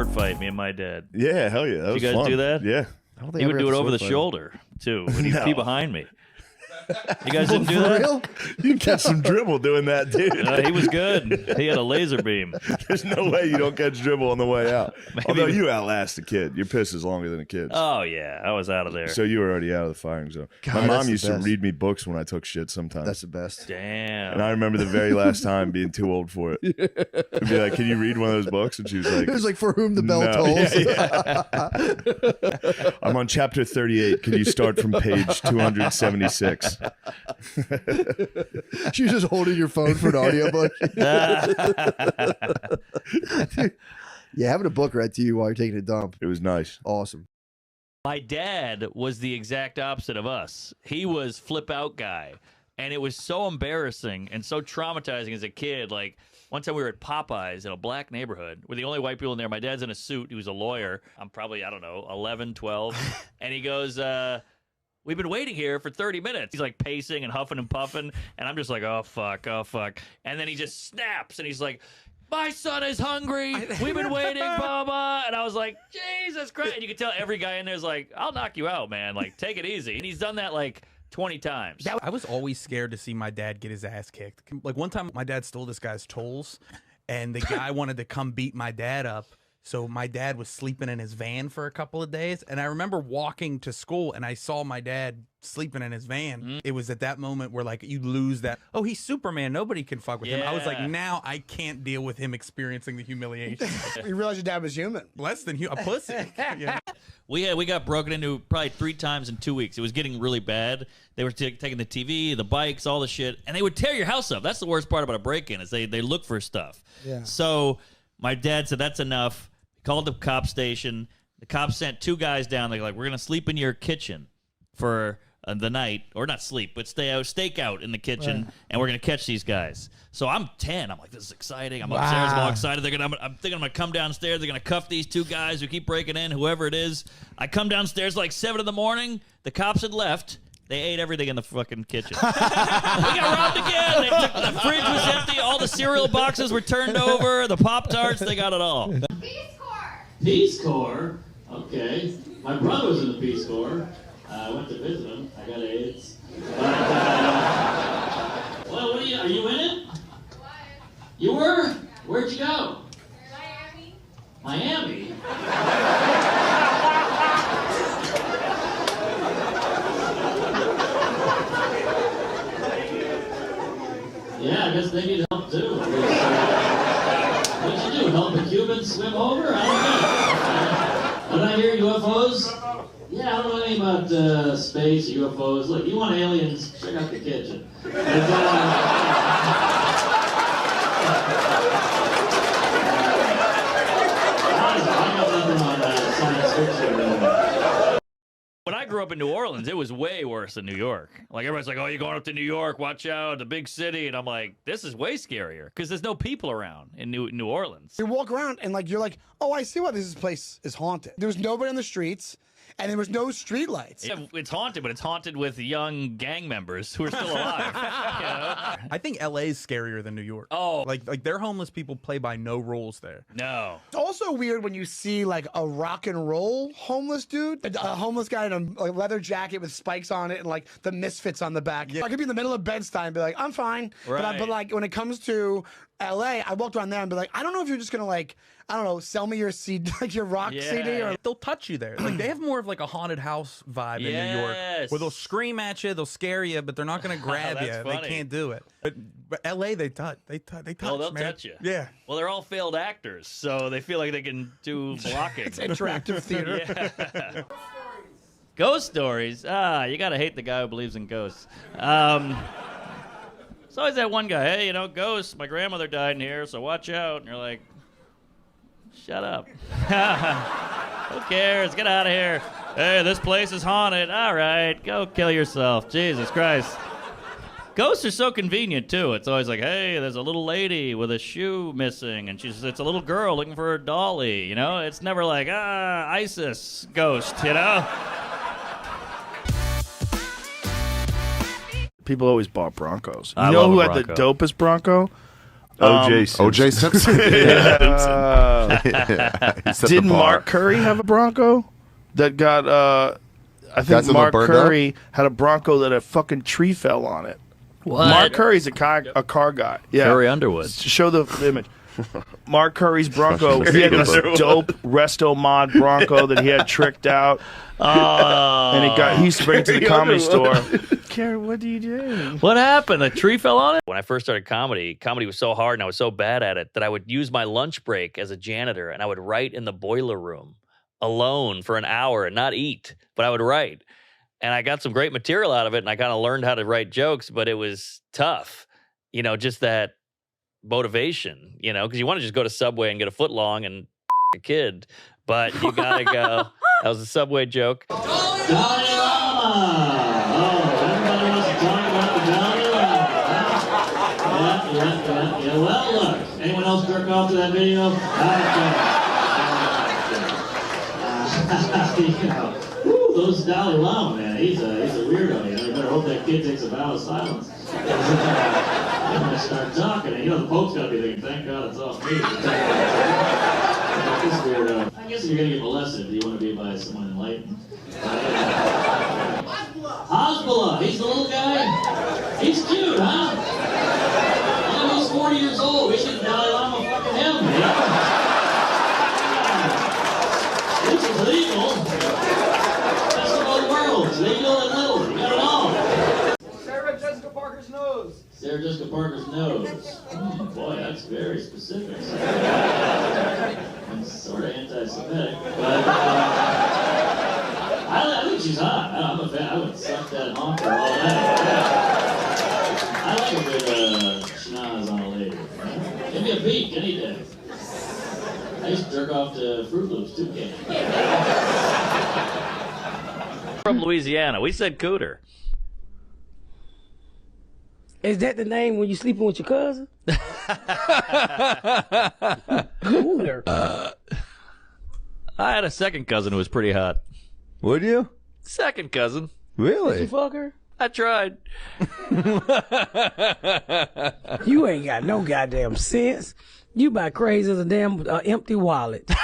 sword fight, me and my dad. Yeah, hell yeah. That was you guys fun. do that? Yeah. He would do it over the shoulder, too, when he'd be behind me. You guys didn't do For that? real? You catch some dribble doing that, dude. He was good. He had a laser beam. There's no way you don't catch dribble on the way out. Although you outlast a kid. Your piss is longer than a kid's. Oh, yeah. I was out of there. So you were already out of the firing zone. God, My that's mom the used to best. read me books when I took shit sometimes. That's the best. Damn. And I remember the very last time being too old for it. I'd be like, can you read one of those books? And she was like, It was like For Whom the Bell no. Tolls. Yeah. I'm on chapter 38. Can you start from page 276? She was just holding your phone for an audiobook. Yeah, having a book read to you while you're taking a dump. It was nice. Awesome. My dad was the exact opposite of us. He was flip out guy. And it was so embarrassing and so traumatizing as a kid. Like, one time we were at Popeyes in a black neighborhood. We're the only white people in there. My dad's in a suit. He was a lawyer. I'm probably, I don't know, 11, 12. And he goes, we've been waiting here for 30 minutes. He's like pacing and huffing and puffing. And I'm just like, oh, fuck, oh, fuck. And then he just snaps and he's like, my son is hungry. We've been waiting, Baba. And I was like, Jesus Christ. And you can tell every guy in there is like, I'll knock you out, man. Like, take it easy. And he's done that like 20 times. I was always scared to see my dad get his ass kicked. Like one time my dad stole this guy's tools and the guy wanted to come beat my dad up. So my dad was sleeping in his van for a couple of days. And I remember walking to school and I saw my dad sleeping in his van. It was at that moment where like you lose that, oh, he's Superman. Nobody can fuck with him. I was like, Yeah. now I can't deal with him experiencing the humiliation. You realize your dad was human. Less than a pussy. Yeah. We got broken into probably 3 times in 2 weeks. It was getting really bad. They were taking the TV, the bikes, all the shit, and they would tear your house up. That's the worst part about a break-in is they look for stuff. Yeah. So my dad said, that's enough. He called the cop station. The cops sent 2 guys down. They're like, we're going to sleep in your kitchen for the night, or not sleep, but stake out in the kitchen, and we're going to catch these guys. So I'm 10. I'm like, this is exciting. I'm upstairs. I'm all excited. I'm thinking I'm going to come downstairs. They're going to cuff these 2 guys who keep breaking in, whoever it is. I come downstairs like 7 in the morning. The cops had left. They ate everything in the fucking kitchen. We got robbed again. The fridge was empty. All the cereal boxes were turned over. The Pop-Tarts, they got it all. Peace Corps! Peace Corps? Okay. My brother was in the Peace Corps. I went to visit him. I got AIDS. But, well, what are you in it? What? You were? Where'd you go? Miami? Miami? Yeah, I guess they need help too. What'd you do? Help the Cubans swim over? I don't know. Did I hear UFOs? Yeah, I don't know anything about space, UFOs. Look, you want aliens, check out the kitchen. I got nothing on science fiction. When I grew up in New Orleans, it was way worse than New York. Like, everybody's like, oh, you're going up to New York, watch out, the big city. And I'm like, this is way scarier because there's no people around in New Orleans. You walk around and like you're like, oh, I see why this place is haunted. There was nobody on the streets, and there was no street lights. Yeah, it's haunted, but it's haunted with young gang members who are still alive. You know? I think LA's scarier than New York. Oh. Like their homeless people play by no rules there. No. It's also weird when you see like a rock and roll homeless dude, a homeless guy in a leather jacket with spikes on it and like the Misfits on the back. I could be in the middle of Bed-Stuy and be like, I'm fine. Right. But like when it comes to LA, I walked around there and be like, I don't know if you're just gonna like, I don't know, sell me your CD, like your rock CD or. They'll touch you there. Like they have more of like a haunted house vibe in New York, where they'll scream at you, they'll scare you, but they're not gonna grab you. That's funny. They can't do it. But LA, they touch. They touch. Oh, they'll man. touch you. Yeah. Well, they're all failed actors, so they feel like they can do blocking. It's interactive theater. Yeah. Ghost stories. You gotta hate the guy who believes in ghosts. It's always that one guy. Hey, ghosts. My grandmother died in here, so watch out. And you're like, shut up. Who cares? Get out of here. Hey, this place is haunted. All right, go kill yourself. Jesus Christ. Ghosts are so convenient, too. It's always like, hey, there's a little lady with a shoe missing, and it's a little girl looking for her dolly, It's never like, ISIS ghost, People always bought Broncos. I You know love who a had the Bronco. dopest Bronco? O.J. Simpson. O.J. Simpson. Didn't Mark Curry have a Bronco that got? I think Got Mark burned Curry had a Bronco that a fucking tree fell on it. What? Mark Curry's a car guy. Yeah. Curry Underwood. Show the image. Mark Curry's Bronco. He had this dope Resto Mod Bronco that he had tricked out. And he used to bring it to the comedy store. Carrie, what do you do? What happened? A tree fell on it? When I first started comedy was so hard and I was so bad at it that I would use my lunch break as a janitor and I would write in the boiler room alone for an hour and not eat, but I would write. And I got some great material out of it and I kind of learned how to write jokes, but it was tough. Just that motivation, because you want to just go to Subway and get a foot long and a kid, but you got to go. That was a Subway joke. Dalai Lama! Oh, everybody wants to talk about the Dalai Lama. Yeah. Well, look. Anyone else jerk off to that video? Those Dalai Lama, man, he's a weirdo. You better hope that kid takes a vow of silence. I'm gonna start talking, and the Pope's gotta be thinking, thank God it's off me. This weirdo. I guess if you're gonna get molested, you want to be by someone enlightened. Hezbollah, he's the little guy. He's cute, huh? He's 40 years old. We should Dalai Lama fucking him, This is legal. Best of both worlds. Legal and little. You got it all. Sarah Jessica Parker's nose. Sarah Jessica Parker's nose. Boy, that's very specific. I'm sort of anti-Semitic, but I think she's hot. I'm a fan. I would suck that honker all night. I like a good schnoz on a lady. Give me a peek any day. I used to jerk off to Fruit Loops too, kid. From Louisiana. We said cooter. Is that the name when you sleeping with your cousin? Cooler. I had a second cousin who was pretty hot. Would you? Second cousin. Really? Did you fuck her? I tried. You ain't got no goddamn sense. You about crazy as a damn empty wallet. An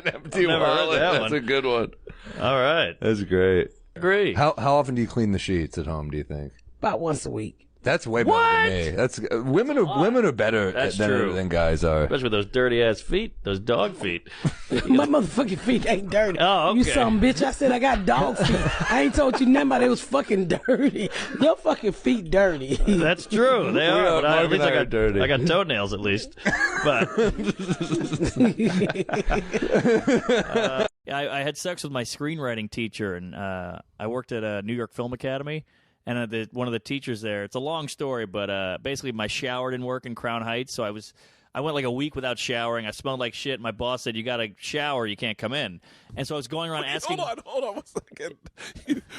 empty wallet. That's a good one. All right. That's great. Agree. How often do you clean the sheets at home, do you think? About once a week. That's way better than me. That's women are better than guys are. Especially with those dirty ass feet, those dog feet. My motherfucking feet ain't dirty. Oh, okay. You some bitch. I said I got dog feet. I ain't told you nothing about it was fucking dirty. Your fucking feet dirty. That's true. They are. But at least I got dirty. I got toenails at least. But I had sex with my screenwriting teacher, and I worked at a New York Film Academy. And one of the teachers there, it's a long story, but basically my shower didn't work in Crown Heights, so I went like a week without showering. I smelled like shit. My boss said, you got to shower, you can't come in. And so I was going around asking. Hold on 1 second.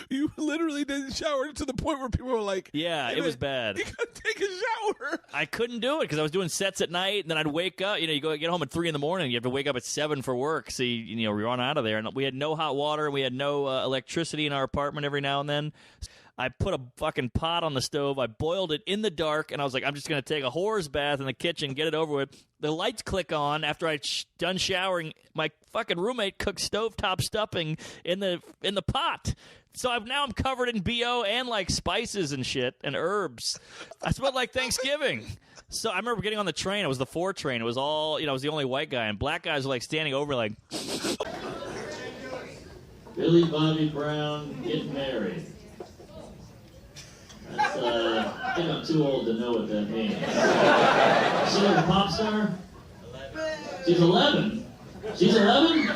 You literally didn't shower to the point where people were like, yeah, it was bad. You got to take a shower. I couldn't do it because I was doing sets at night, and then I'd wake up. You go get home at 3 a.m. You have to wake up at 7 for work. So you run out of there. And we had no hot water, and we had no electricity in our apartment every now and then. I put a fucking pot on the stove. I boiled it in the dark, and I was like, I'm just going to take a whore's bath in the kitchen, get it over with. The lights click on after I done showering. My fucking roommate cooked stovetop stuffing in the pot. So now I'm covered in BO and like spices and shit and herbs. I smelled like Thanksgiving. So I remember getting on the train. It was the 4 train. It was all, I was the only white guy, and black guys were like standing over like. Billy Bobby Brown getting married. That's, I think I'm too old to know what that means. She's like a pop star? She's 11. She's 11?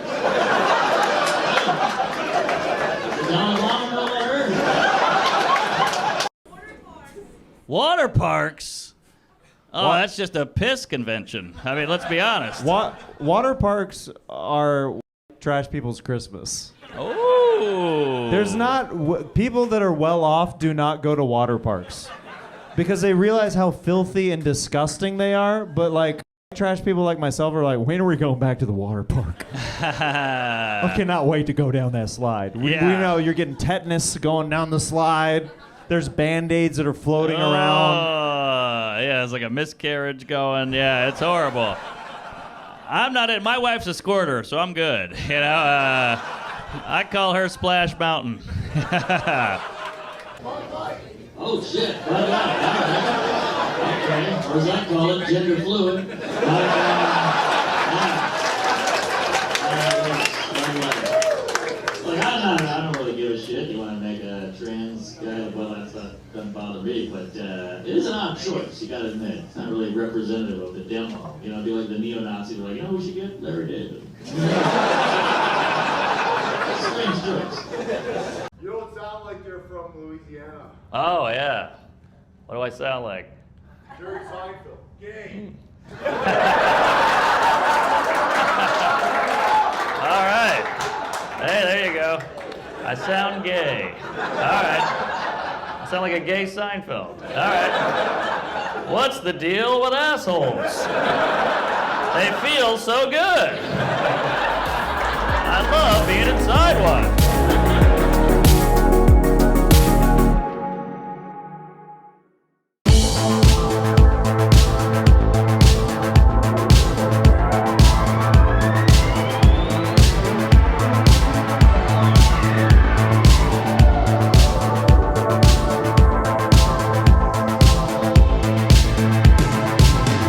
Dalai Lama know about her? Water parks? Oh, that's just a piss convention. I mean, let's be honest. Water parks are trash people's Christmas. Oh. There's not people that are well off do not go to water parks because they realize how filthy and disgusting they are. But like trash people like myself are like, when are we going back to the water park? I cannot wait to go down that slide. We know you're getting tetanus going down the slide. There's Band-Aids that are floating around. Yeah, there's like a miscarriage going. Yeah, it's horrible. I'm not in. My wife's a squirter, so I'm good. You know, I call her Splash Mountain. Oh shit! Right on. Okay, or as I call it, gender fluid. Look, I don't really give a shit. You want to make a trans guy? Well, that stuff doesn't bother me, but it is an odd choice. You got to admit, it's not really representative of the demo. You know, it'd be like the neo-Nazis are like, you know, we should get Larry David. Strange choice. You don't sound like you're from Louisiana. Oh yeah. What do I sound like? Jerry Seinfeld. Gay. All right. Hey, there you go. I sound gay. All right. I sound like a gay Seinfeld. All right. What's the deal with assholes? They feel so good.